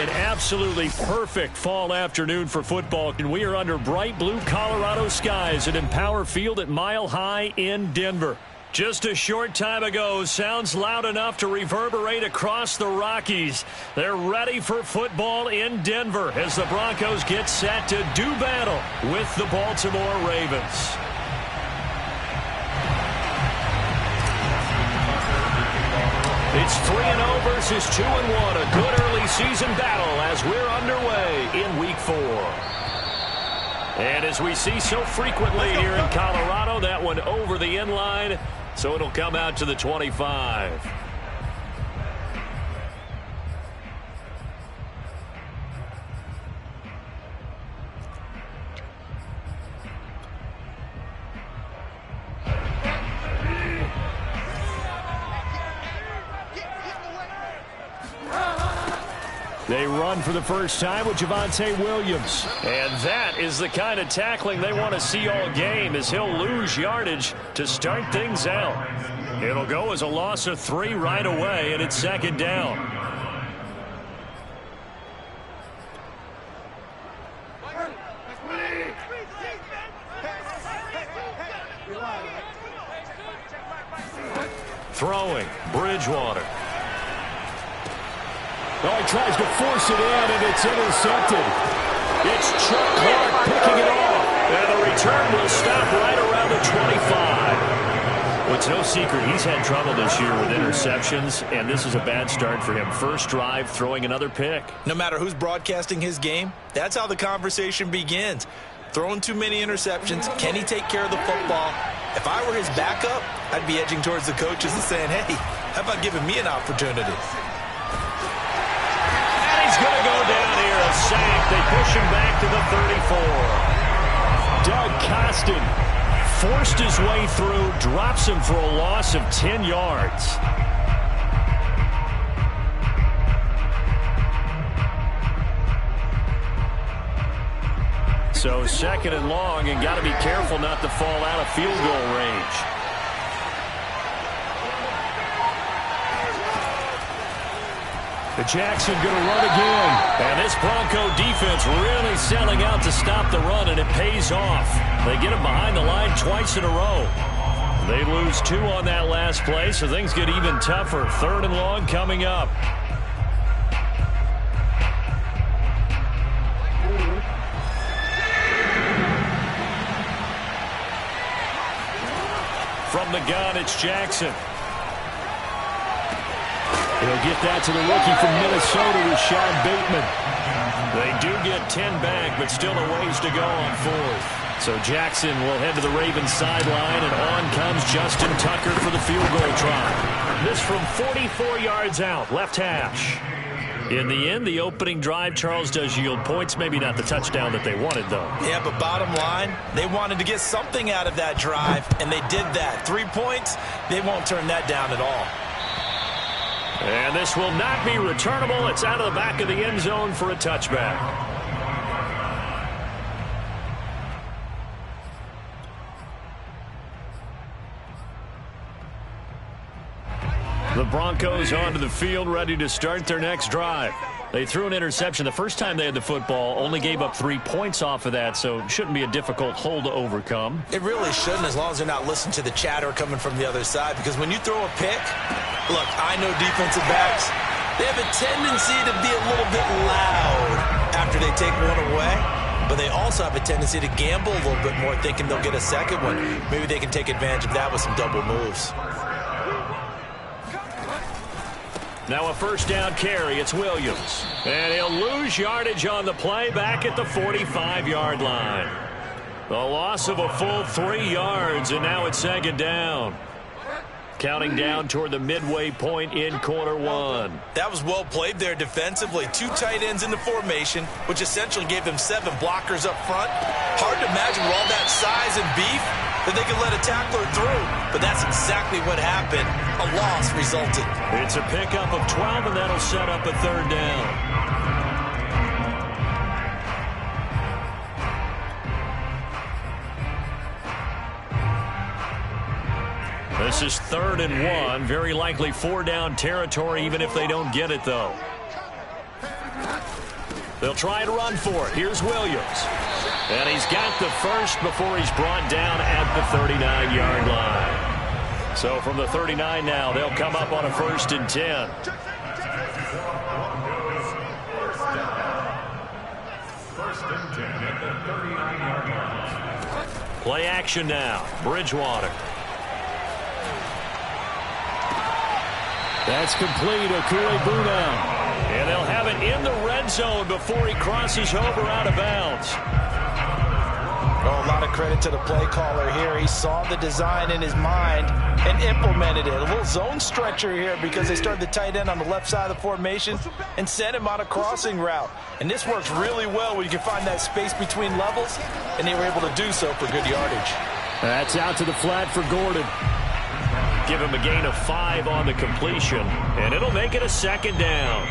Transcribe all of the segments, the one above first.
An absolutely perfect fall afternoon for football, and we are under bright blue Colorado skies at Empower Field at Mile High in Denver. Just a short time ago, sounds loud enough to reverberate across the Rockies. They're ready for football in Denver as the Broncos get set to do battle with the Baltimore Ravens. It's 3-0 versus 2-1, a good early season battle as we're underway in Week 4. And as we see so frequently here in Colorado, that one over the end line, so it'll come out to the 25. They run for the first time with Javonte Williams. And that is the kind of tackling they want to see all game, as he'll lose yardage to start things out. It'll go as a loss of 3 right away, and it's second down. Throwing, Bridgewater. Oh, he tries to force it in, and it's intercepted. It's Chuck Clark picking it off. And the return will stop right around the 25. Well, it's no secret he's had trouble this year with interceptions, and this is a bad start for him. First drive, throwing another pick. No matter who's broadcasting his game, that's how the conversation begins. Throwing too many interceptions, can he take care of the football? If I were his backup, I'd be edging towards the coaches and saying, hey, how about giving me an opportunity? He's going to go down here, a sack. They push him back to the 34. Doug Costin forced his way through, drops him for a loss of 10 yards. So second and long, and got to be careful not to fall out of field goal range. Jackson going to run again. And this Bronco defense really selling out to stop the run, and it pays off. They get him behind the line twice in a row. They lose 2 on that last play, so things get even tougher. Third and long coming up. From the gun, it's Jackson. He'll get that to the rookie from Minnesota with Sean Bateman. They do get 10 back, but still a ways to go on fourth. So Jackson will head to the Ravens sideline, and on comes Justin Tucker for the field goal try. This from 44 yards out, left hash. In the end, the opening drive, Charles, does yield points. Maybe not the touchdown that they wanted, though. Yeah, but bottom line, they wanted to get something out of that drive, and they did that. 3 points, they won't turn that down at all. And this will not be returnable. It's out of the back of the end zone for a touchback. The Broncos onto the field, ready to start their next drive. They threw an interception the first time they had the football, only gave up 3 points off of that, so it shouldn't be a difficult hole to overcome. It really shouldn't, as long as they're not listening to the chatter coming from the other side, because when you throw a pick, look, I know defensive backs, they have a tendency to be a little bit loud after they take one away, but they also have a tendency to gamble a little bit more, thinking they'll get a second one. Maybe they can take advantage of that with some double moves. Now a first down carry. It's Williams. And he'll lose yardage on the play back at the 45-yard line. The loss of a full 3 yards, and now it's second down. Counting down toward the midway point in quarter one. That was well played there defensively. 2 tight ends in the formation, which essentially gave them 7 blockers up front. Hard to imagine with all that size and beef that they could let a tackler through. But that's exactly what happened. A loss resulted. It's a pickup of 12, and that'll set up a third down. This is 3rd and 1. Very likely 4 down territory, even if they don't get it, though. They'll try and run for it. Here's Williams. And he's got the first before he's brought down at the 39-yard line. So from the 39 now, they'll come up on a 1st and 10. Play action now. Bridgewater. That's complete. Okure now. And they'll have it in the red zone before he crosses over out of bounds. Oh, a lot of credit to the play caller here. He saw the design in his mind and implemented it. A little zone stretcher here because they started the tight end on the left side of the formation and sent him on a crossing route. And this works really well when you can find that space between levels, and they were able to do so for good yardage. That's out to the flat for Gordon. Give him a gain of 5 on the completion, and it'll make it a 2nd down.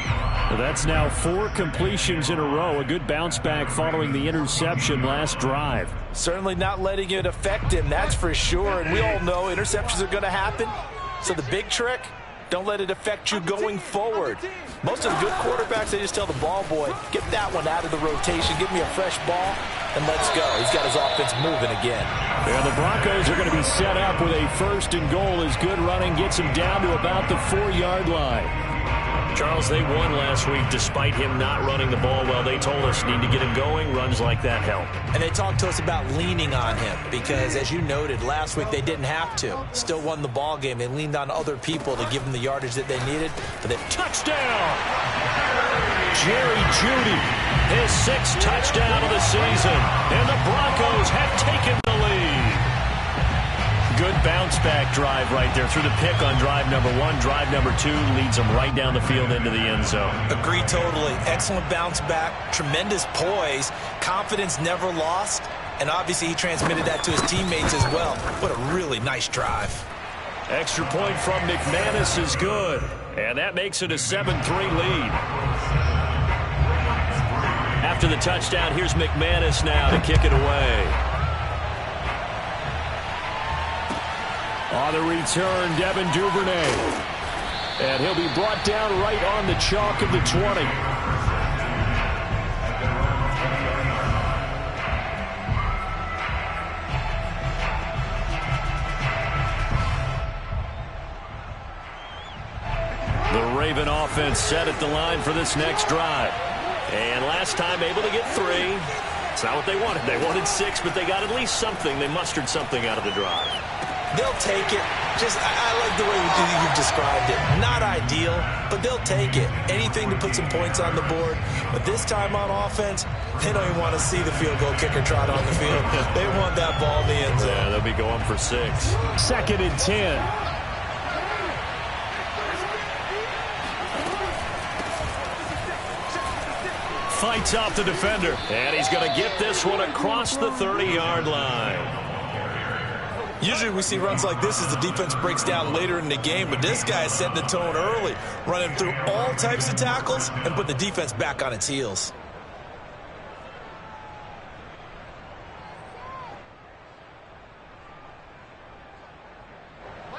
Well, that's now 4 completions in a row. A good bounce back following the interception last drive. Certainly not letting it affect him, that's for sure. And we all know interceptions are going to happen. So the big trick, don't let it affect you going forward. Most of the good quarterbacks, they just tell the ball boy, get that one out of the rotation, give me a fresh ball, and let's go. He's got his offense moving again. Yeah, the Broncos are going to be set up with a 1st and goal as good running gets him down to about the 4-yard line. Charles, they won last week despite him not running the ball well. They told us need to get him going. Runs like that help. And they talked to us about leaning on him because, as you noted, last week they didn't have to. Still won the ball game. They leaned on other people to give them the yardage that they needed. But they touchdown! Jerry Jeudy, his 6th touchdown of the season. And the Broncos have taken the lead. Good bounce-back drive right there through the pick on drive number 1. Drive number 2 leads them right down the field into the end zone. Agree totally. Excellent bounce-back, tremendous poise, confidence never lost, and obviously he transmitted that to his teammates as well. What a really nice drive. Extra point from McManus is good, and that makes it a 7-3 lead. After the touchdown, here's McManus now to kick it away. On the return, Devin Duvernay. And he'll be brought down right on the chalk of the 20. The Raven offense set at the line for this next drive. And last time able to get 3. It's not what they wanted. They wanted 6, but they got at least something. They mustered something out of the drive. They'll take it. I like the way you've described it. Not ideal, but they'll take it. Anything to put some points on the board. But this time on offense, they don't even want to see the field goal kicker trot on the field. They want that ball in the end zone. Yeah, they'll be going for 6. 2nd and 10. Fights off the defender. And he's going to get this one across the 30-yard line. Usually we see runs like this as the defense breaks down later in the game, but this guy is setting the tone early, running through all types of tackles and put the defense back on its heels.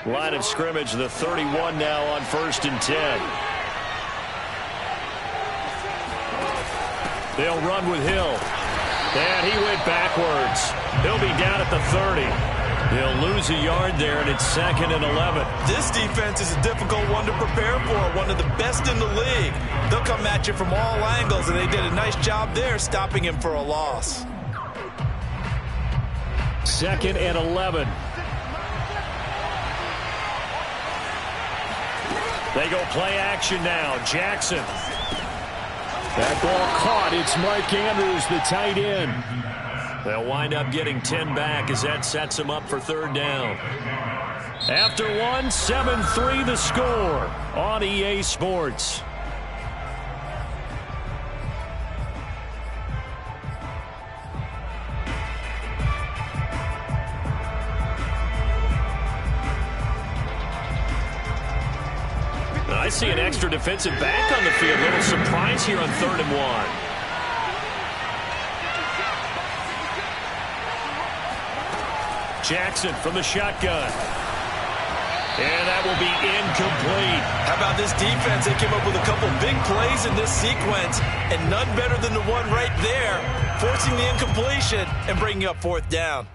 Line of scrimmage, the 31 now on 1st and 10. They'll run with Hill. And he went backwards. He'll be down at the 30. He'll lose a yard there, and it's 2nd and 11. This defense is a difficult one to prepare for, one of the best in the league. They'll come at you from all angles, and they did a nice job there stopping him for a loss. 2nd and 11. They go play action now. Jackson. That ball caught. It's Mark Andrews, the tight end. They'll wind up getting 10 back as that sets them up for 3rd down. After 1, 7-3 the score on EA Sports. I see an extra defensive back on the field. Little surprise here on 3rd and 1. Jackson from the shotgun. And that will be incomplete. How about this defense? They came up with a couple big plays in this sequence, and none better than the one right there, forcing the incompletion and bringing up fourth down.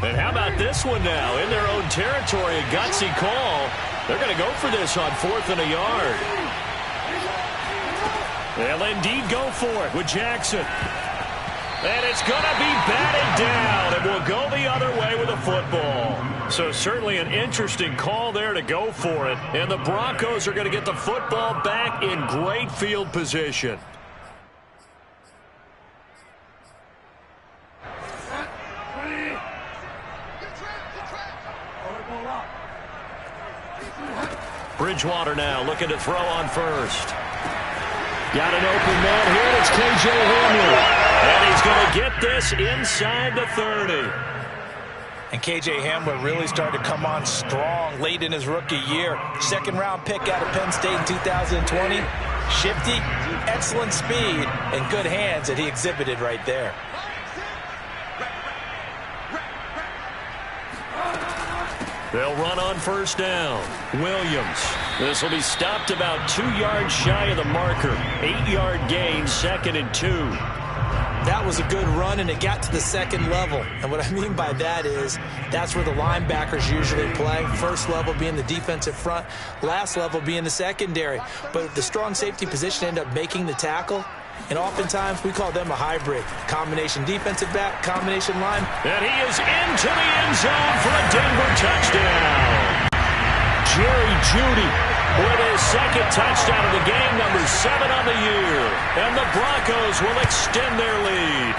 And how about this one now? In their own territory, a gutsy call. They're going to go for this on 4th and a yard. They'll indeed go for it with Jackson. And it's going to be batted down, and will go the other way with a football. So certainly an interesting call there to go for it. And the Broncos are going to get the football back in great field position. Bridgewater now looking to throw on first. Got an open man here, and it's K.J. Hamler. And he's going to get this inside the 30. And K.J. Hamler really started to come on strong late in his rookie year. Second-round pick out of Penn State in 2020. Shifty, excellent speed, and good hands that he exhibited right there. They'll run on first down. Williams. This will be stopped about 2 yards shy of the marker. 8-yard gain, 2nd and 2. That was a good run, and it got to the second level. And what I mean by that is that's where the linebackers usually play. First level being the defensive front, last level being the secondary. But the strong safety position ended up making the tackle. And oftentimes we call them a hybrid. Combination defensive back, combination line. And he is into the end zone for a Denver touchdown. Jerry Jeudy with his second touchdown of the game, number 7 on the year. And the Broncos will extend their lead.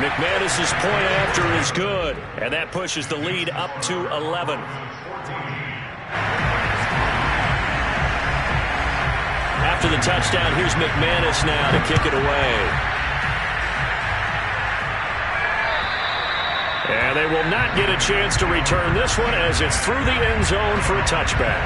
McManus's point after is good, and that pushes the lead up to 11. After the touchdown, here's McManus now to kick it away. And they will not get a chance to return this one as it's through the end zone for a touchback.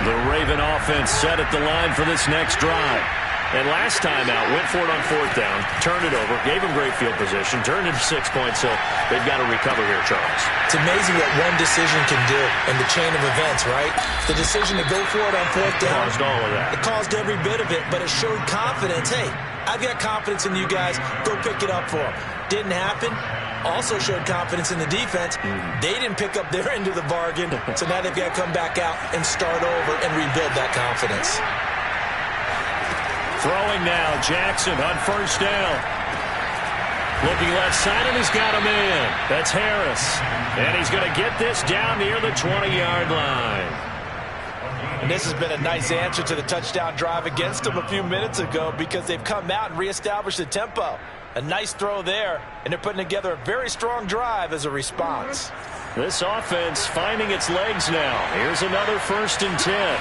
The Raven offense set at the line for this next drive. And last time out, went for it on 4th down, turned it over, gave him great field position, turned it to 6 points, so they've got to recover here, Charles. It's amazing what one decision can do in the chain of events, right? The decision to go for it on 4th down. Caused all of that. It caused every bit of it, but it showed confidence. Hey, I've got confidence in you guys. Go pick it up for them. Didn't happen. Also showed confidence in the defense. They didn't pick up their end of the bargain, so now they've got to come back out and start over and rebuild that confidence. Throwing now, Jackson on first down. Looking left side, and he's got a man. That's Harris. And he's going to get this down near the 20-yard line. And this has been a nice answer to the touchdown drive against them a few minutes ago because they've come out and reestablished the tempo. A nice throw there, and they're putting together a very strong drive as a response. This offense finding its legs now. Here's another 1st and 10.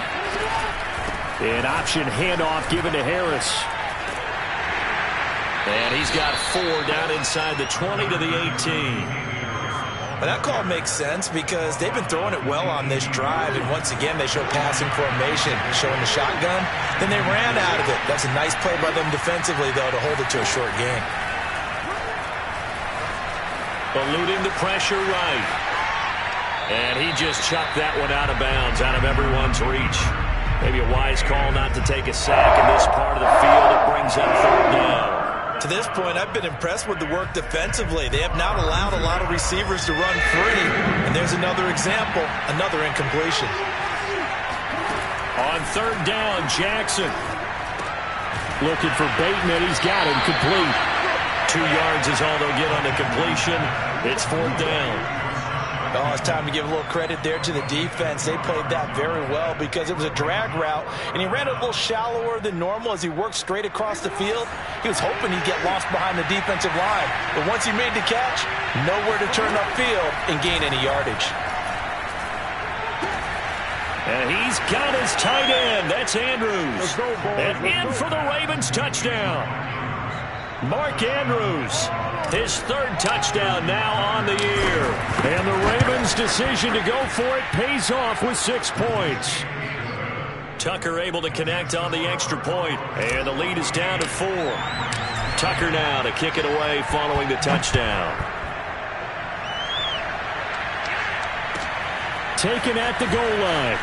An option handoff given to Harris. And he's got 4 down inside the 20 to the 18. Well, that call makes sense because they've been throwing it well on this drive, and once again they show passing formation, showing the shotgun. Then they ran out of it. That's a nice play by them defensively, though, to hold it to a short gain. Eluding the pressure right. And he just chucked that one out of bounds, out of everyone's reach. Maybe a wise call not to take a sack in this part of the field. It brings up 3rd down. To this point, I've been impressed with the work defensively. They have not allowed a lot of receivers to run free. And there's another example, another incompletion. On 3rd down, Jackson. Looking for Bateman. He's got him complete. 2 yards is all they'll get on the completion. It's 4th down. Oh, it's time to give a little credit there to the defense. They played that very well because it was a drag route, and he ran a little shallower than normal as he worked straight across the field. He was hoping he'd get lost behind the defensive line, but once he made the catch, nowhere to turn upfield and gain any yardage. And he's got his tight end. That's Andrews. And in for the Ravens touchdown. Mark Andrews, his third touchdown now on the year. And the Ravens' decision to go for it pays off with 6 points. Tucker able to connect on the extra point, and the lead is down to 4. Tucker now to kick it away following the touchdown. Taken at the goal line.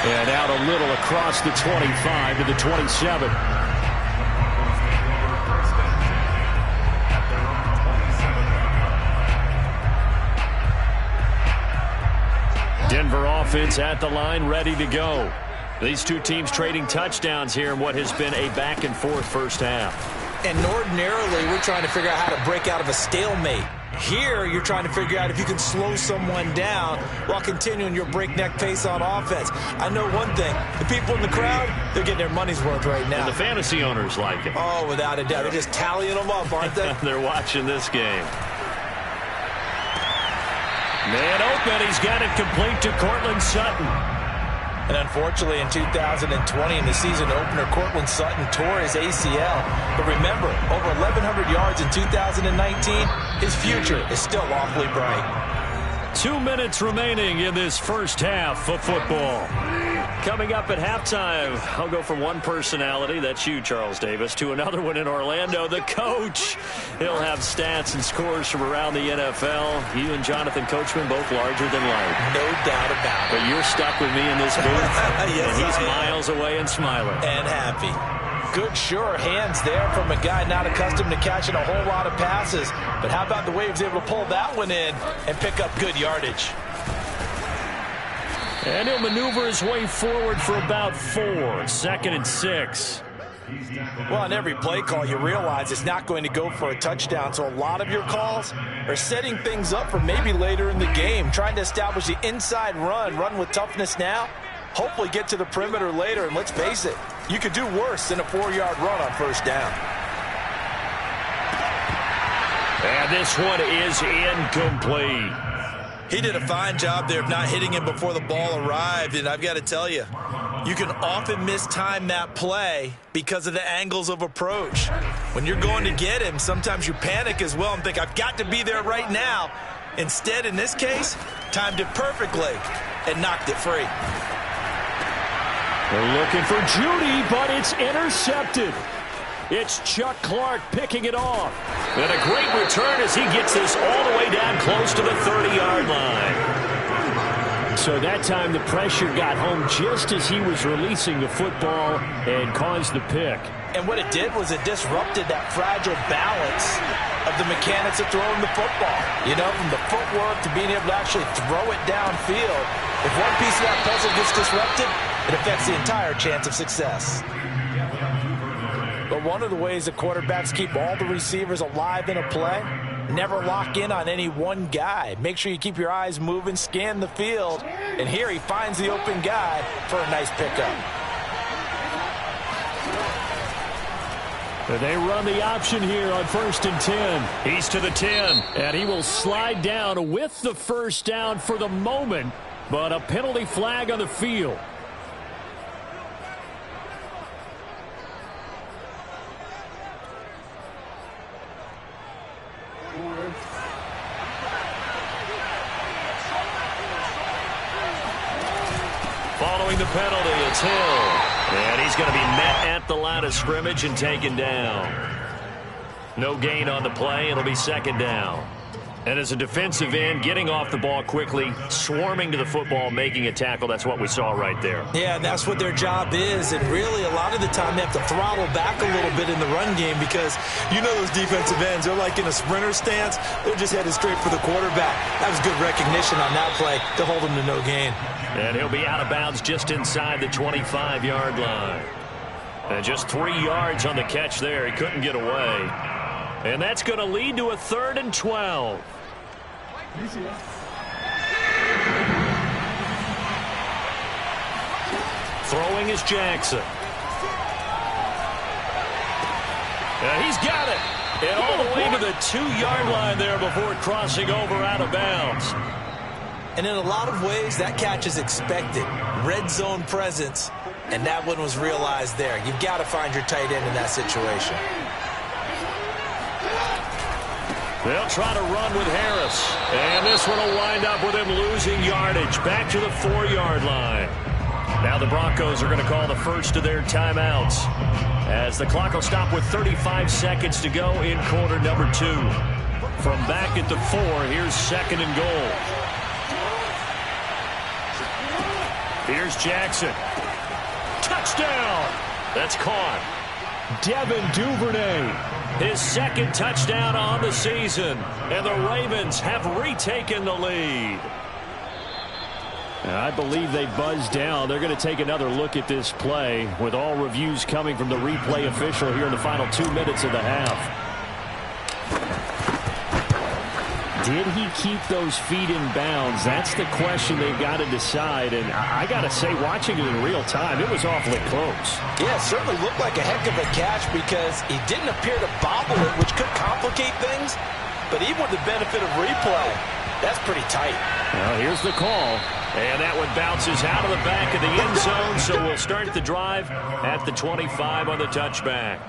And out a little across the 25 to the 27. Denver offense at the line, ready to go. These two teams trading touchdowns here in what has been a back-and-forth first half. And ordinarily, we're trying to figure out how to break out of a stalemate. Here, you're trying to figure out if you can slow someone down while continuing your breakneck pace on offense. I know one thing. The people in the crowd, they're getting their money's worth right now. And the fantasy owners like it. Oh, without a doubt. They're just tallying them up, aren't they? They're watching this game. Man open, he's got it complete to Courtland Sutton. And unfortunately, in 2020, in the season opener, Courtland Sutton tore his ACL. But remember, over 1,100 yards in 2019, his future is still awfully bright. 2 minutes remaining in this first half of football. Coming up at halftime, I'll go from one personality, that's you, Charles Davis, to another one in Orlando, the coach. He'll have stats and scores from around the NFL. You and Jonathan Coachman both larger than life. No doubt about it. But you're stuck with me in this booth. Yes, and he's miles away and smiling. And happy. Good, sure hands there from a guy not accustomed to catching a whole lot of passes. But how about the way he was able to pull that one in and pick up good yardage? And he'll maneuver his way forward for about 4. 2nd and 6. Well, on every play call, you realize it's not going to go for a touchdown. So a lot of your calls are setting things up for maybe later in the game, trying to establish the inside run with toughness now, hopefully get to the perimeter later. And let's face it, you could do worse than a 4-yard run on first down. And this one is incomplete. He did a fine job there of not hitting him before the ball arrived, and I've got to tell you, you can often mistime that play because of the angles of approach. When you're going to get him, sometimes you panic as well and think, I've got to be there right now. Instead, in this case, timed it perfectly and knocked it free. They're looking for Judy, but it's intercepted. It's Chuck Clark picking it off. And a great return as he gets this all the way down close to the 30-yard line. So that time the pressure got home just as he was releasing the football and caused the pick. And what it did was it disrupted that fragile balance of the mechanics of throwing the football. You know, from the footwork to being able to actually throw it downfield. If one piece of that puzzle gets disrupted, it affects the entire chance of success. But one of the ways the quarterbacks keep all the receivers alive in a play, never lock in on any one guy. Make sure you keep your eyes moving, scan the field, and here he finds the open guy for a nice pickup. They run the option here on 1st and 10. He's to the 10, and he will slide down with the first down for the moment, but a penalty flag on the field. Following the penalty, it's Hill. And he's going to be met at the line of scrimmage and taken down. No gain on the play. It'll be 2nd down. And as a defensive end, getting off the ball quickly, swarming to the football, making a tackle, that's what we saw right there. Yeah, and that's what their job is. And really, a lot of the time, they have to throttle back a little bit in the run game because you know those defensive ends, they're like in a sprinter stance. They're just headed straight for the quarterback. That was good recognition on that play to hold him to no gain. And he'll be out of bounds just inside the 25-yard line. And just 3 yards on the catch there. He couldn't get away. And that's going to lead to a 3rd and 12. Throwing is Jackson. And he's got it. And all the way to the 2-yard line there before crossing over out of bounds. And in a lot of ways, that catch is expected. Red zone presence and that one was realized there. You've got to find your tight end in that situation. They'll try to run with Harris. And this one will wind up with him losing yardage back to the 4-yard line. Now the Broncos are going to call the first of their timeouts, as the clock will stop with 35 seconds to go in quarter number 2. From back at the 4, here's 2nd and goal. Here's Jackson. Touchdown! That's caught. Devin Duvernay, his 2nd touchdown on the season, and the Ravens have retaken the lead. I believe they buzzed down. They're going to take another look at this play, with all reviews coming from the replay official here in the final 2 minutes of the half. Did he keep those feet in bounds? That's the question they've got to decide. And I got to say, watching it in real time, it was awfully close. Yeah, it certainly looked like a heck of a catch because he didn't appear to bobble it, which could complicate things. But even with the benefit of replay, that's pretty tight. Well, here's the call. And that one bounces out of the back of the end zone, so we'll start the drive at the 25 on the touchback.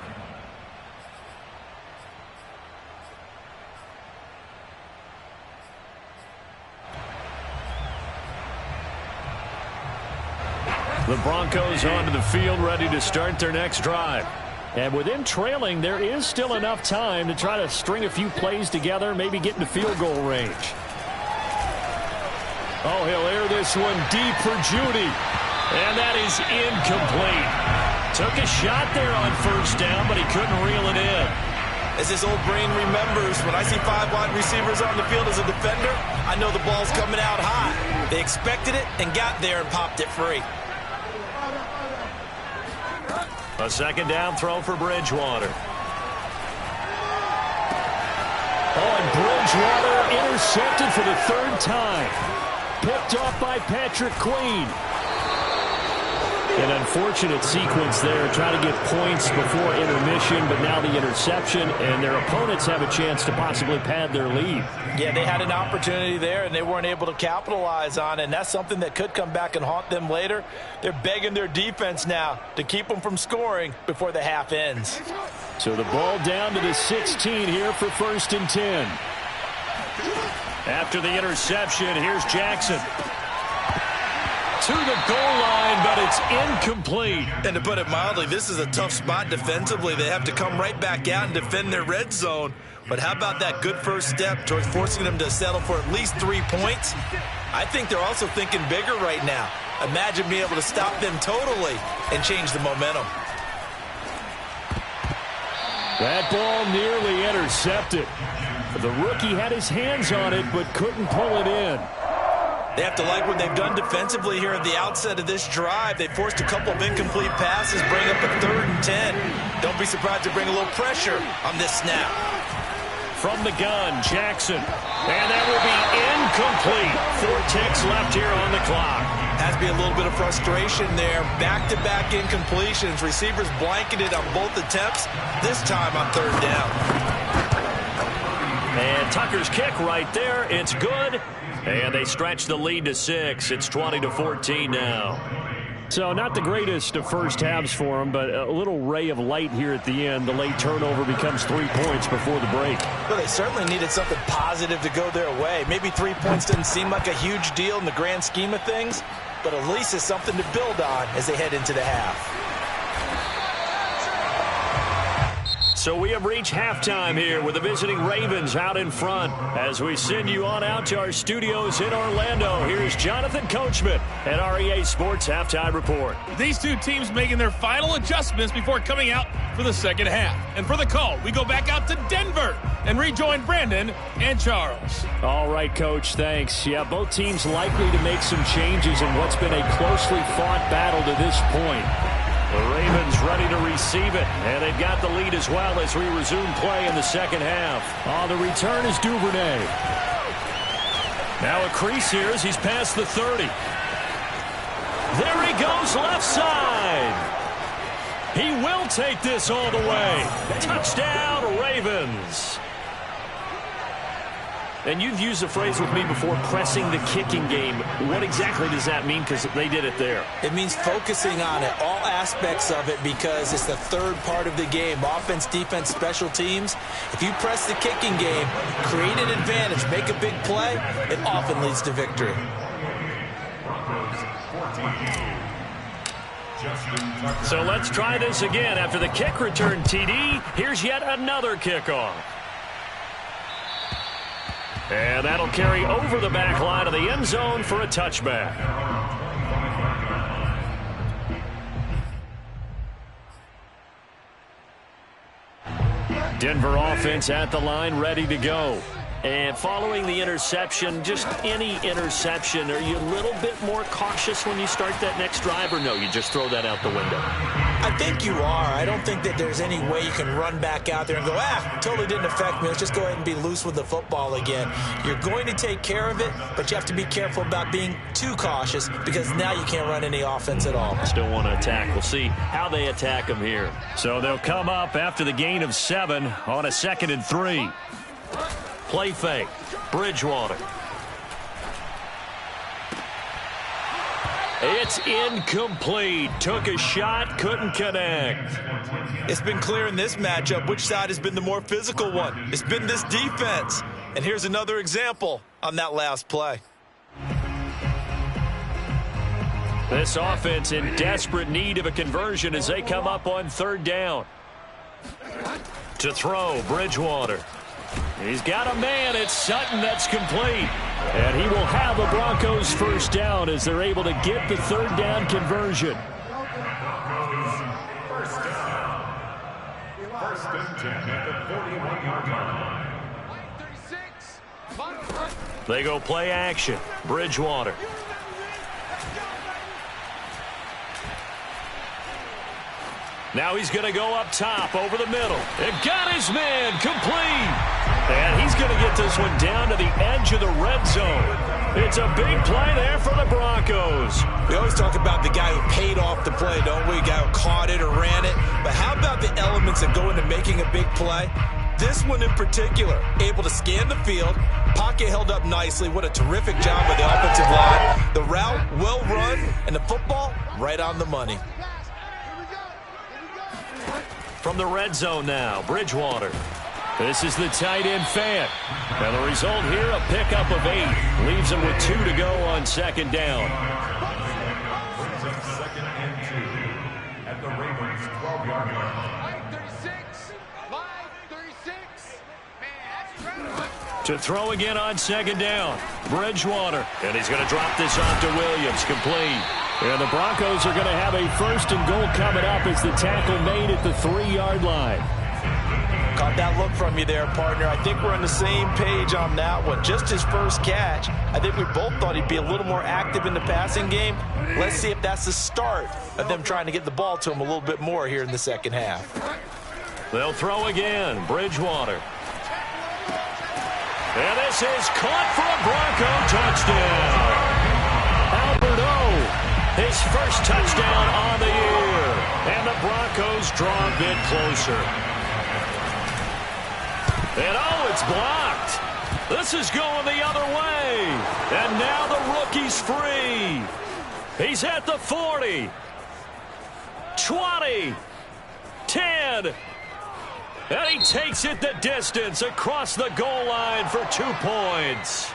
The Broncos onto the field, ready to start their next drive. And with them trailing, there is still enough time to try to string a few plays together, maybe get into field goal range. Oh, he'll air this one deep for Judy. And that is incomplete. Took a shot there on first down, but he couldn't reel it in. As his old brain remembers, when I see 5 wide receivers on the field as a defender, I know the ball's coming out hot. They expected it and got there and popped it free. A 2nd down throw for Bridgewater. Oh, and Bridgewater intercepted for the 3rd time. Picked off by Patrick Queen. An unfortunate sequence there, trying to get points before intermission, but now the interception, and their opponents have a chance to possibly pad their lead. Yeah, they had an opportunity there, and they weren't able to capitalize on it, and that's something that could come back and haunt them later. They're begging their defense now to keep them from scoring before the half ends. So the ball down to the 16 here for 1st and 10. After the interception, here's Jackson. To the goal line, but it's incomplete. And to put it mildly, this is a tough spot defensively. They have to come right back out and defend their red zone. But how about that good first step towards forcing them to settle for at least 3 points? I think they're also thinking bigger right now. Imagine being able to stop them totally and change the momentum. That ball nearly intercepted. The rookie had his hands on it, but couldn't pull it in. They have to like what they've done defensively here at the outset of this drive. They forced a couple of incomplete passes, bring up a 3rd and 10. Don't be surprised to bring a little pressure on this snap. From the gun, Jackson. And that will be incomplete. 4 ticks left here on the clock. Has to be a little bit of frustration there. Back-to-back incompletions. Receivers blanketed on both attempts, this time on 3rd down. And Tucker's kick right there. It's good. And they stretch the lead to 6. It's 20-14 now. So not the greatest of first halves for them, but a little ray of light here at the end. The late turnover becomes 3 points before the break. Well, they certainly needed something positive to go their way. Maybe 3 points doesn't seem like a huge deal in the grand scheme of things, but at least it's something to build on as they head into the half. So we have reached halftime here with the visiting Ravens out in front. As we send you on out to our studios in Orlando, here's Jonathan Coachman at REA Sports Halftime Report. These two teams making their final adjustments before coming out for the second half. And for the call, we go back out to Denver and rejoin Brandon and Charles. All right, Coach, thanks. Yeah, both teams likely to make some changes in what's been a closely fought battle to this point. The Ravens ready to receive it, and they've got the lead as well as we resume play in the second half. On the return is Duvernay. Now a crease here as he's past the 30. There he goes left side. He will take this all the way. Touchdown, Ravens. And you've used the phrase with me before, pressing the kicking game. What exactly does that mean? Because they did it there. It means focusing on it, all aspects of it, because it's the third part of the game. Offense, defense, special teams. If you press the kicking game, create an advantage, make a big play, it often leads to victory. So let's try this again. After the kick return TD, here's yet another kickoff. And that'll carry over the back line of the end zone for a touchback. Denver offense at the line, ready to go. And following the interception, just any interception, are you a little bit more cautious when you start that next drive, or no, you just throw that out the window? I think you are. I don't think that there's any way you can run back out there and go, totally didn't affect me. Let's just go ahead and be loose with the football again. You're going to take care of it, but you have to be careful about being too cautious because now you can't run any offense at all. Still want to attack. We'll see how they attack them here. So they'll come up after the gain of 7 on a 2nd and 3. Play fake. Bridgewater. It's incomplete. Took a shot, couldn't connect. It's been clear in this matchup which side has been the more physical one. It's been this defense. And here's another example on that last play. This offense in desperate need of a conversion as they come up on 3rd down. To throw, Bridgewater. He's got a man. It's Sutton. That's complete. And he will have the Broncos first down as they're able to get the 3rd down conversion. First and 10 at the 41-yard line. They go play action. Bridgewater. Now he's going to go up top over the middle. And got his man complete. And he's going to get this one down to the edge of the red zone. It's a big play there for the Broncos. We always talk about the guy who paid off the play, don't we? The guy who caught it or ran it. But how about the elements that go into making a big play? This one in particular, able to scan the field, pocket held up nicely. What a terrific job by the offensive line. The route, well run, and the football, right on the money. From the red zone now, Bridgewater. This is the tight end Fant. And the result here, a pickup of 8. Leaves him with 2 to go on 2nd down. Second and 2 at the Ravens 12-yard line. 36. To throw again on 2nd down, Bridgewater. And he's going to drop this off to Williams, complete. And the Broncos are going to have a 1st and goal coming up as the tackle made at the 3-yard line. Caught that look from you there, partner. I think we're on the same page on that one. Just his first catch. I think we both thought he'd be a little more active in the passing game. Let's see if that's the start of them trying to get the ball to him a little bit more here in the second half. They'll throw again. Bridgewater. And this is caught for a Bronco touchdown. Alberto, his first touchdown on the year. And the Broncos draw a bit closer. And it's blocked. This is going the other way. And now the rookie's free. He's at the 40. 20. 10. And he takes it the distance across the goal line for 2 points.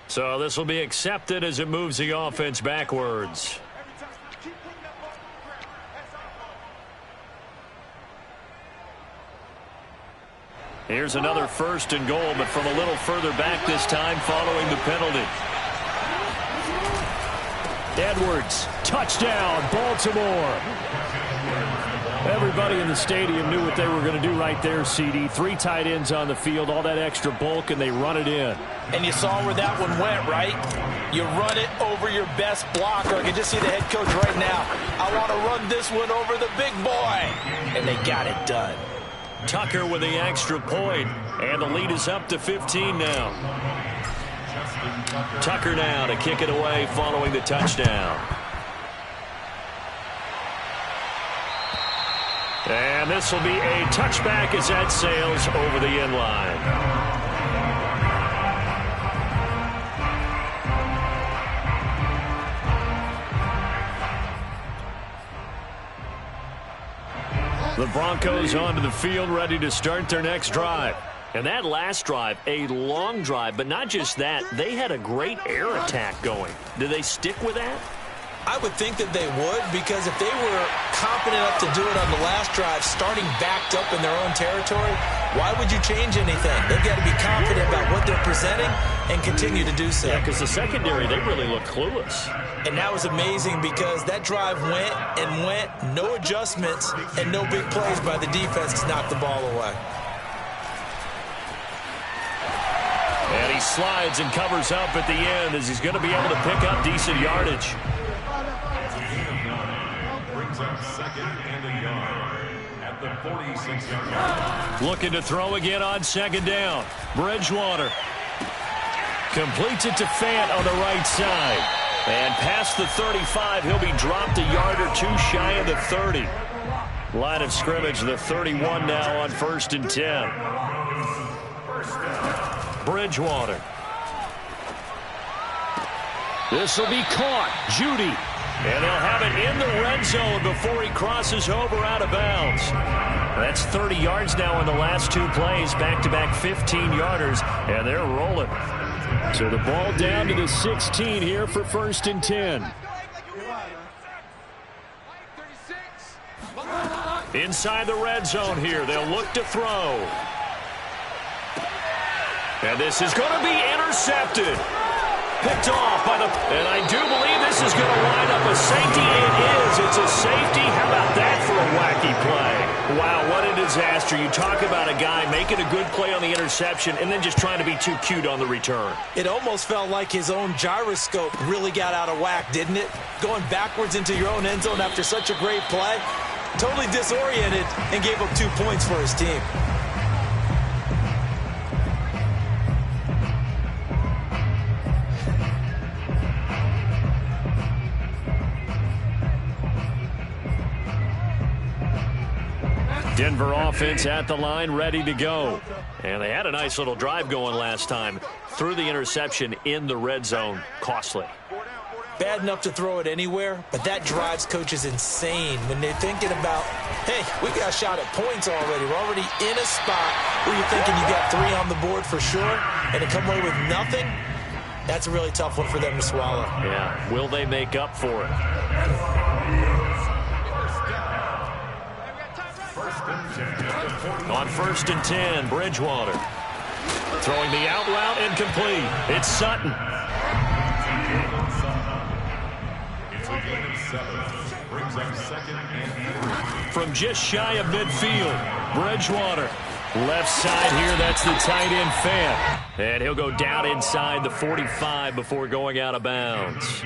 So this will be accepted as it moves the offense backwards. Here's another 1st and goal, but from a little further back this time following the penalty. Edwards, touchdown, Baltimore. Everybody in the stadium knew what they were going to do right there, CD. 3 tight ends on the field, all that extra bulk, and they run it in. And you saw where that one went, right? You run it over your best blocker. I can just see the head coach right now. I want to run this one over the big boy. And they got it done. Tucker with the extra point, and the lead is up to 15 now. Tucker now to kick it away following the touchdown. And this will be a touchback as that sails over the end line. The Broncos onto the field, ready to start their next drive. And that last drive, a long drive, but not just that, they had a great air attack going. Do they stick with that? I would think that they would, because if they were confident enough to do it on the last drive, starting backed up in their own territory, why would you change anything? They've got to be confident about what they're presenting and continue to do so. Yeah, because the secondary, they really look clueless. And that was amazing because that drive went and went, no adjustments, and no big plays by the defense to knock the ball away. And he slides and covers up at the end as he's going to be able to pick up decent yardage. Brings up 2nd and a yard at the 46-yard line. Looking to throw again on 2nd down. Bridgewater completes it to Fant on the right side. And past the 35, he'll be dropped a yard or two shy of the 30. Line of scrimmage, the 31 now on 1st and 10. Bridgewater. This will be caught. Judy. And they'll have it in the red zone before he crosses over out of bounds. That's 30 yards now in the last 2 plays. Back-to-back 15-yarders, and they're rolling. So the ball down to the 16 here for 1st and 10. Inside the red zone here. They'll look to throw. And this is going to be intercepted. Picked off by the... And I do believe this is going to line up a safety. It is. It's a safety. How about that for a wacky play? Wow, what a disaster. You talk about a guy making a good play on the interception and then just trying to be too cute on the return. It almost felt like his own gyroscope really got out of whack, didn't it? Going backwards into your own end zone after such a great play. Totally disoriented and gave up 2 points for his team. Denver offense at the line, ready to go. And they had a nice little drive going last time. Threw the interception in the red zone. Costly. Bad enough to throw it anywhere, but that drives coaches insane when they're thinking about, hey, we got a shot at points already. We're already in a spot where you're thinking you got 3 on the board for sure, and to come away with nothing, that's a really tough one for them to swallow. Yeah, will they make up for it? On 1st and 10, Bridgewater. Throwing the out route incomplete. It's Sutton. It's a gain of 7. Brings up 2nd and 3. From just shy of midfield, Bridgewater. Left side here, that's the tight end Fant. And he'll go down inside the 45 before going out of bounds.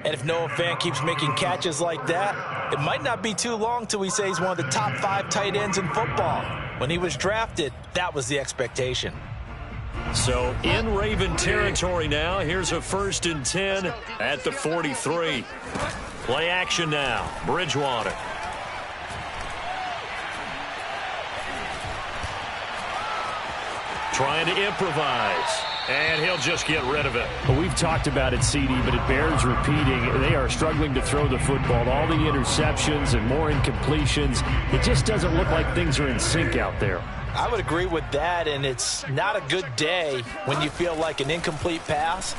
And if Noah Fant keeps making catches like that, it might not be too long till we say he's one of the top 5 tight ends in football. When he was drafted, that was the expectation. So in Raven territory now, here's a 1st and 10 at the 43. Play action now, Bridgewater. Trying to improvise. And he'll just get rid of it. Well, we've talked about it, CD, but it bears repeating. They are struggling to throw the football. All the interceptions and more incompletions. It just doesn't look like things are in sync out there. I would agree with that, and it's not a good day when you feel like an incomplete pass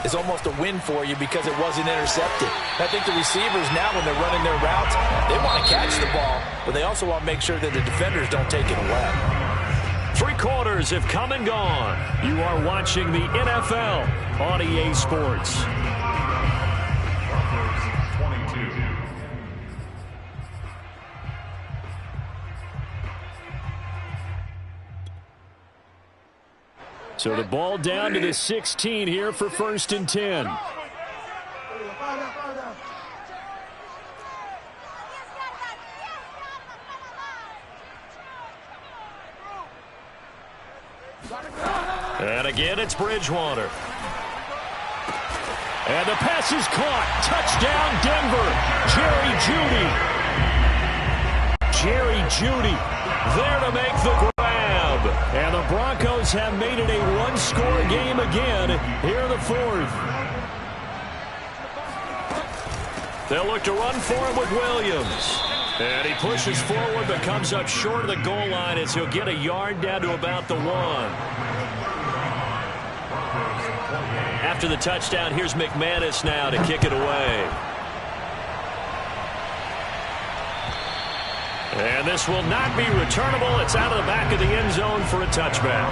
is almost a win for you because it wasn't intercepted. I think the receivers now, when they're running their routes, they want to catch the ball, but they also want to make sure that the defenders don't take it away. 3 quarters have come and gone. You are watching the NFL on EA Sports. 22. So the ball down to the 16 here for 1st and 10. And again, it's Bridgewater. And the pass is caught. Touchdown, Denver. Jerry Jeudy. Jerry Jeudy there to make the grab. And the Broncos have made it a one-score game again here in the fourth. They'll look to run for him with Williams. And he pushes forward but comes up short of the goal line as he'll get a yard down to about the 1. After the touchdown, here's McManus now to kick it away. And this will not be returnable. It's out of the back of the end zone for a touchback.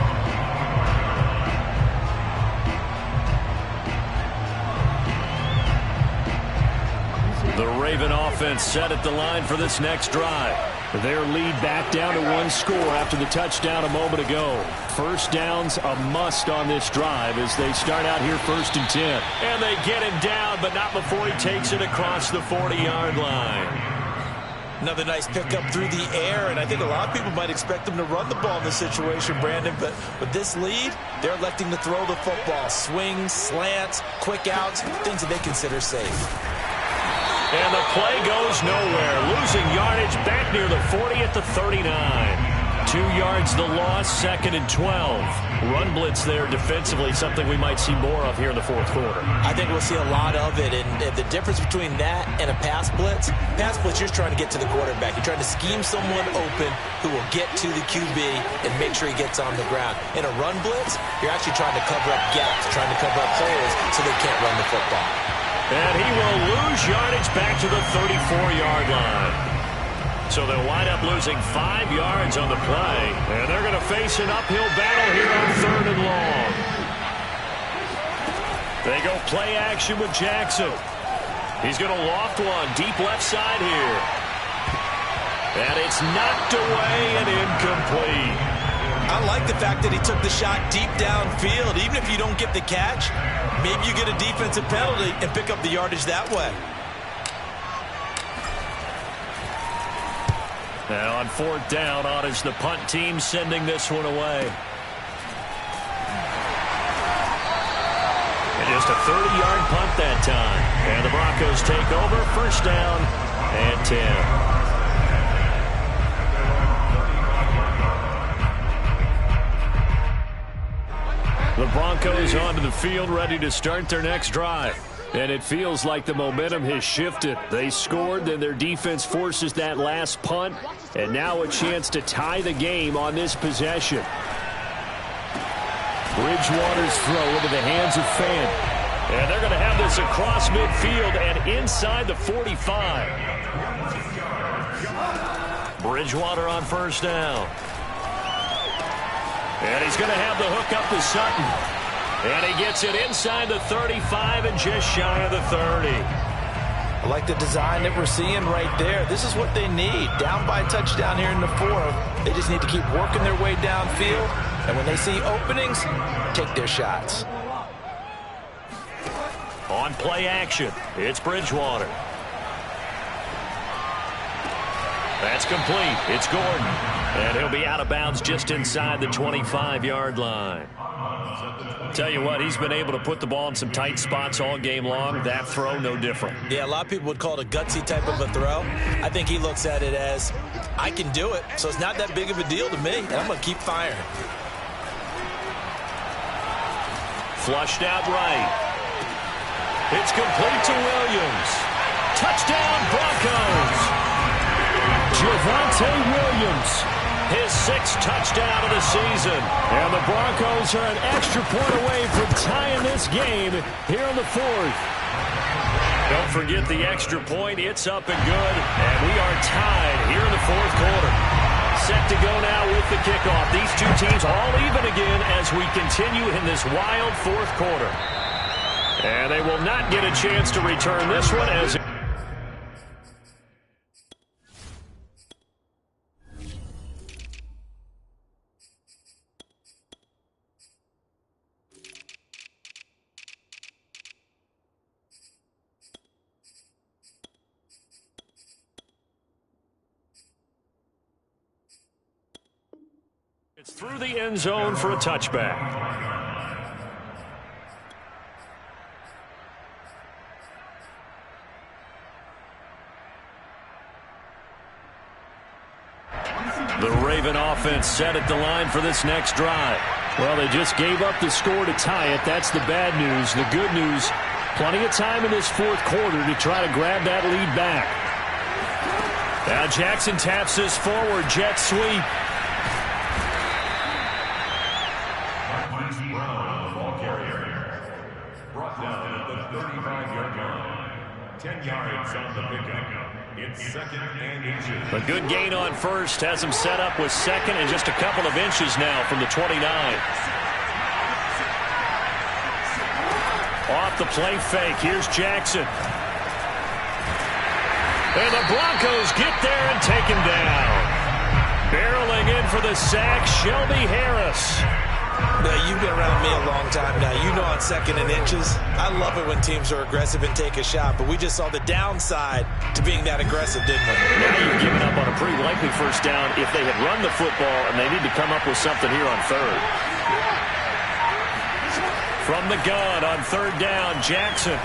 The Raven offense set at the line for this next drive. Their lead back down to 1 score after the touchdown a moment ago. First down's a must on this drive as they start out here 1st and 10. And they get him down, but not before he takes it across the 40-yard line. Another nice pickup through the air, and I think a lot of people might expect them to run the ball in this situation, Brandon, but with this lead, they're electing to throw the football. Swings, slants, quick outs, things that they consider safe. And the play goes nowhere. Losing yardage back near the 40 at the 39. 2 yards the loss, 2nd and 12. Run blitz there defensively, something we might see more of here in the fourth quarter. I think we'll see a lot of it, and the difference between that and a pass blitz, you're trying to get to the quarterback. You're trying to scheme someone open who will get to the QB and make sure he gets on the ground. In a run blitz, you're actually trying to cover up gaps, trying to cover up holes so they can't run the football. And he will lose yardage back to the 34-yard line. So they'll wind up losing 5 yards on the play. And they're going to face an uphill battle here on 3rd and long. They go play action with Jackson. He's going to loft one deep left side here. And it's knocked away and incomplete. I like the fact that he took the shot deep downfield. Even if you don't get the catch, maybe you get a defensive penalty and pick up the yardage that way. Now on 4th down, on is the punt team sending this one away. And just a 30-yard punt that time. And the Broncos take over, 1st down and 10. The Broncos onto the field ready to start their next drive. And it feels like the momentum has shifted. They scored, then their defense forces that last punt. And now a chance to tie the game on this possession. Bridgewater's throw into the hands of Fant. And they're going to have this across midfield and inside the 45. Bridgewater on 1st down. And he's going to have the hook up to Sutton. And he gets it inside the 35 and just shy of the 30. I like the design that we're seeing right there. This is what they need. Down by a touchdown here in the 4th. They just need to keep working their way downfield. And when they see openings, take their shots. On play action, it's Bridgewater. That's complete. It's Gordon. And he'll be out of bounds just inside the 25-yard line. Tell you what, he's been able to put the ball in some tight spots all game long. That throw, no different. Yeah, a lot of people would call it a gutsy type of a throw. I think he looks at it as, I can do it, so it's not that big of a deal to me, and I'm going to keep firing. Flushed out right. It's complete to Williams. Touchdown, Broncos. Javonte Williams, his 6th touchdown of the season. And the Broncos are an extra point away from tying this game here in the 4th. Don't forget the extra point. It's up and good. And we are tied here in the 4th quarter. Set to go now with the kickoff. These two teams all even again as we continue in this wild 4th quarter. And they will not get a chance to return this one as it's through the end zone for a touchback. The Raven offense set at the line for this next drive. Well, they just gave up the score to tie it. That's the bad news. The good news, plenty of time in this fourth quarter to try to grab that lead back. Now Jackson taps this forward, jet sweep. Ball carrier. Brought down at the 35-yard line. 10 yards on the pickup. It's second and inches. A good gain on first has him set up with second and just a couple of inches now from the 29. Off the play fake. Here's Jackson. And the Broncos get there and take him down. Barreling in for the sack, Shelby Harris. Now, you've been around me a long time now. You know on second and inches, I love it when teams are aggressive and take a shot, but we just saw the downside to being that aggressive, didn't we? Now you've given up on a pretty likely first down if they had run the football, and they need to come up with something here on third. From the gun on third down, Jackson.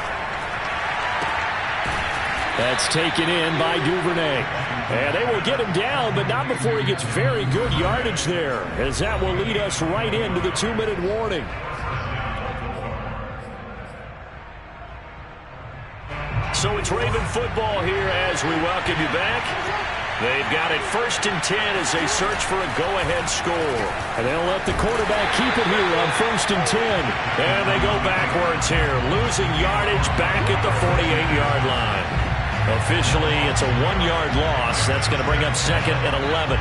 That's taken in by Duvernay. And they will get him down, but not before he gets very good yardage there, as that will lead us right into the 2-minute warning. So it's Raven football here as we welcome you back. They've got it 1st and 10 as they search for a go-ahead score. And they'll let the quarterback keep it here on 1st and 10. And they go backwards here, losing yardage back at the 48-yard line. Officially, it's a 1-yard loss. That's going to bring up 2nd and 11.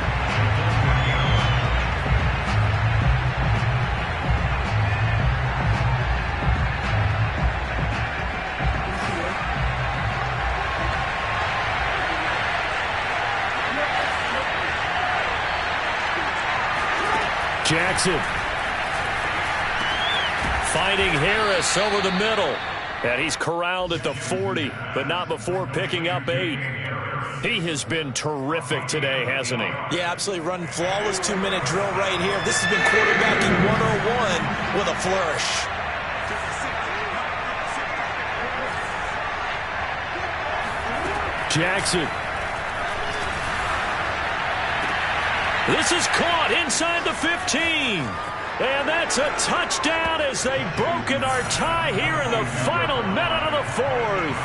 Jackson finding Harris over the middle. And he's corralled at the 40, but not before picking up 8. He has been terrific today, hasn't he? Yeah, absolutely. Running flawless 2-minute drill right here. This has been quarterbacking 101 with a flourish. Jackson. This is caught inside the 15. And that's a touchdown as they've broken our tie here in the final minute of the fourth.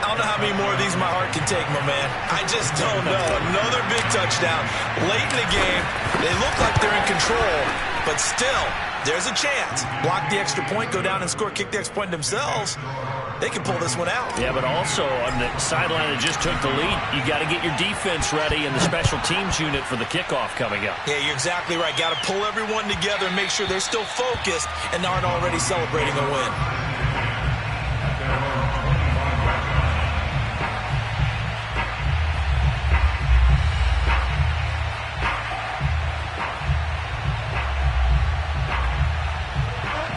I don't know how many more of these my heart can take, my man. I just don't know. Another big touchdown late in the game. They look like they're in control, but still, there's a chance. Block the extra point, go down and score, kick the extra point themselves. They can pull this one out. Yeah, but also on the sideline that just took the lead, you got to get your defense ready and the special teams unit for the kickoff coming up. Yeah, you're exactly right. Got to pull everyone together and make sure they're still focused and aren't already celebrating a win.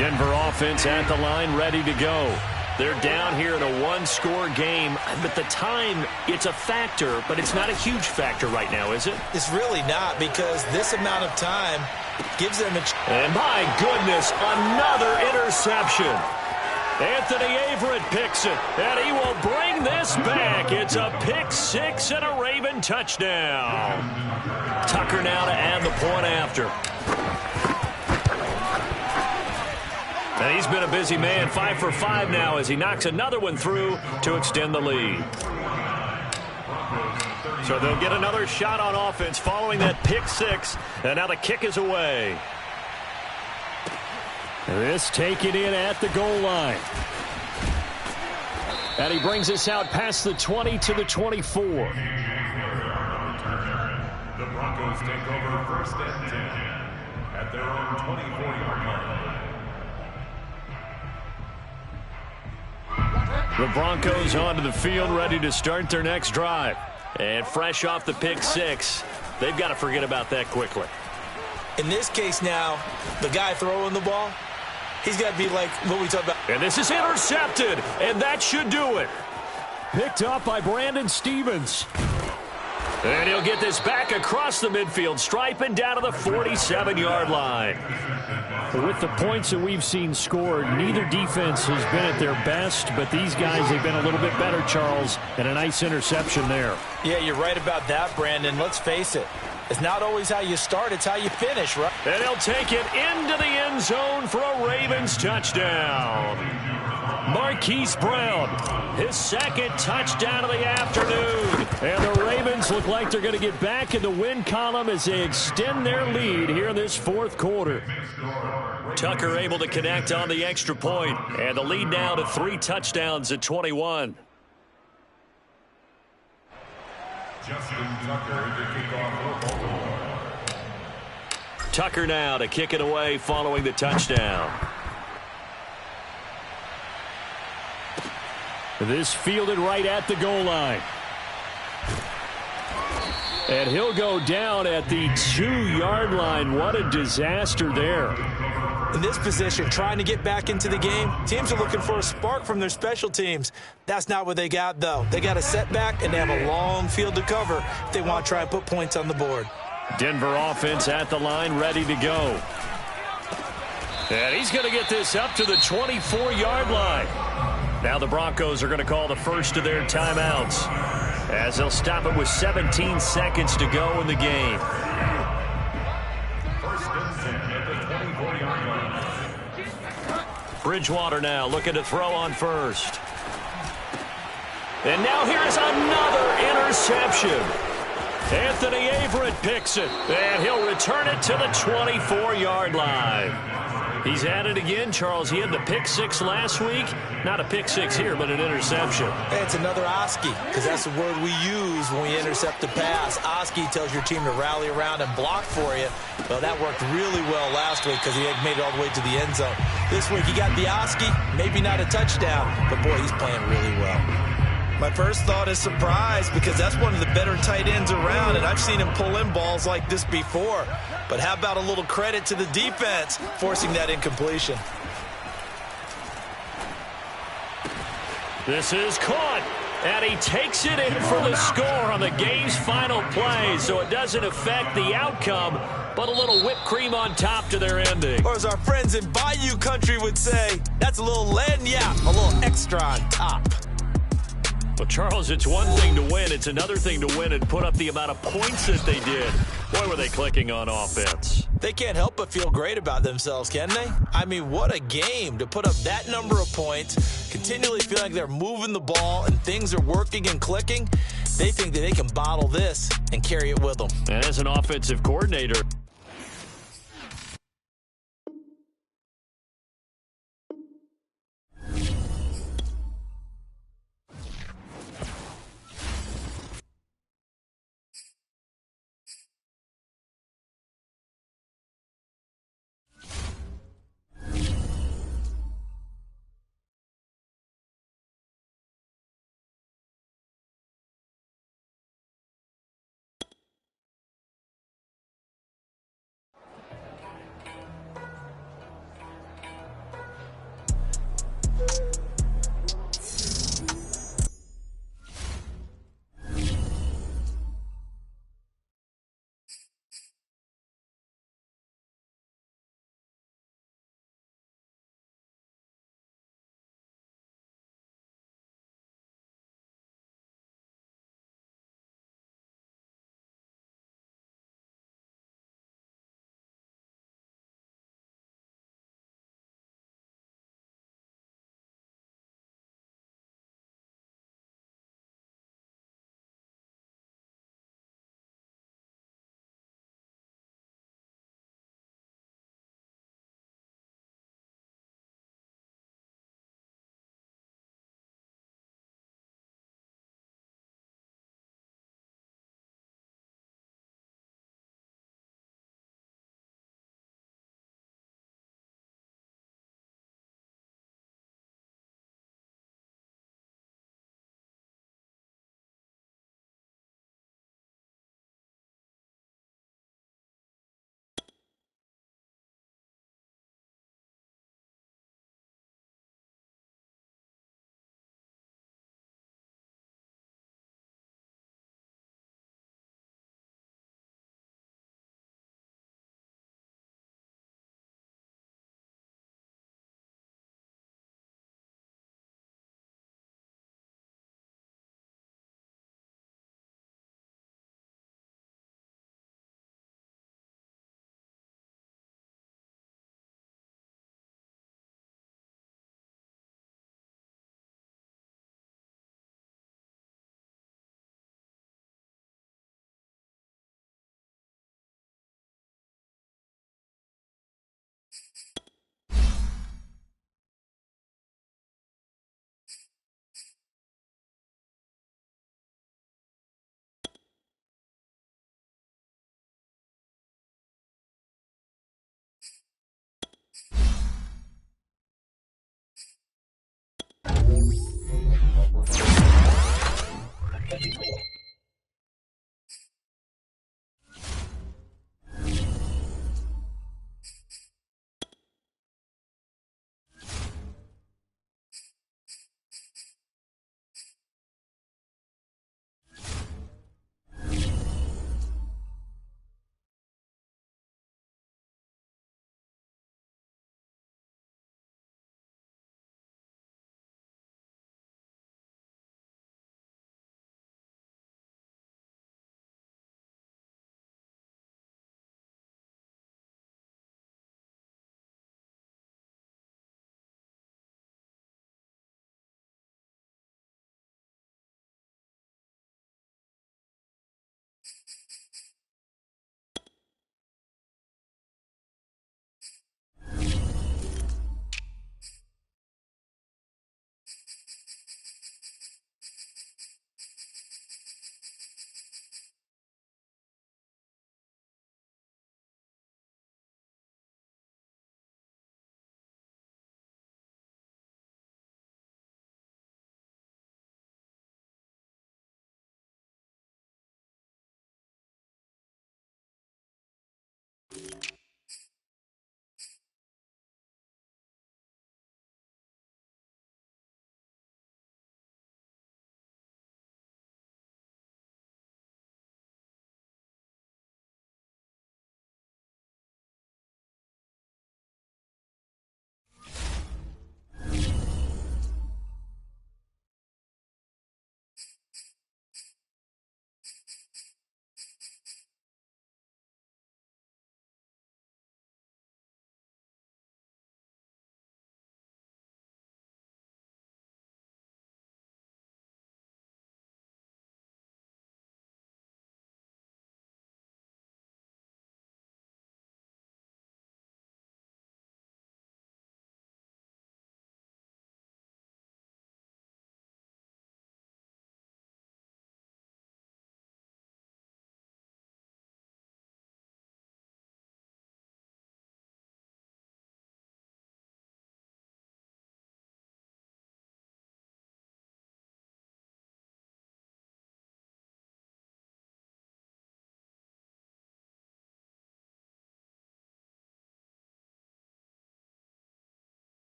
Denver offense at the line, ready to go. They're down here in a one-score game, but the time, it's a factor, but it's not a huge factor right now, is it? It's really not, because this amount of time gives them a... And my goodness, another interception. Anthony Averett picks it, and he will bring this back. It's a pick six and a Raven touchdown. Tucker now to add the point after. And he's been a busy man, 5 for 5 now as he knocks another one through to extend the lead. So they'll get another shot on offense following that pick six, and now the kick is away. This taken in at the goal line. And he brings us out past the 20 to the 24. The Broncos take over 1st and 10 at their own 24-yard line. The Broncos onto the field, ready to start their next drive. And fresh off the pick six, they've got to forget about that quickly. In this case now, the guy throwing the ball, he's got to be like what we talked about. And this is intercepted, and that should do it. Picked up by Brandon Stevens. And he'll get this back across the midfield stripe and down to the 47-yard line. With the points that we've seen scored, neither defense has been at their best, but these guys have been a little bit better, Charles, and a nice interception there. Yeah, you're right about that, Brandon. Let's face it. It's not always how you start, it's how you finish, right? And he'll take it into the end zone for a Ravens touchdown. Marquise Brown, his second touchdown of the afternoon. And the Ravens look like they're going to get back in the win column as they extend their lead here in this fourth quarter. Tucker able to connect on the extra point, and the lead now to 3 touchdowns at 21. Justin Tucker to kick off for Baltimore. Tucker now to kick it away following the touchdown. This fielded right at the goal line. And he'll go down at the 2-yard line. What a disaster there. In this position, trying to get back into the game, teams are looking for a spark from their special teams. That's not what they got, though. They got a setback, and they have a long field to cover if they want to try and put points on the board. Denver offense at the line, ready to go. And he's going to get this up to the 24-yard line. Now the Broncos are going to call the first of their timeouts, as they'll stop it with 17 seconds to go in the game. Bridgewater now looking to throw on first. And now here's another interception. Anthony Averett picks it, and he'll return it to the 24-yard line. He's at it again, Charles. He had the pick 6 last week. Not a pick 6 here, but an interception. Hey, it's another Oski, because that's the word we use when we intercept a pass. Oski tells your team to rally around and block for you. Well, that worked really well last week because he had made it all the way to the end zone. This week he got the Oski, maybe not a touchdown, but boy, he's playing really well. My first thought is surprise, because that's one of the better tight ends around, and I've seen him pull in balls like this before. But how about a little credit to the defense forcing that incompletion? This is caught, and he takes it in for the score on the game's final play, so it doesn't affect the outcome, but a little whipped cream on top to their ending. Or as our friends in Bayou Country would say, that's a little lagniappe, a little extra on top. Well, Charles, it's one thing to win. It's another thing to win and put up the amount of points that they did. Boy, were they clicking on offense. They can't help but feel great about themselves, can they? I mean, what a game to put up that number of points, continually feeling like they're moving the ball and things are working and clicking. They think that they can bottle this and carry it with them. And as an offensive coordinator,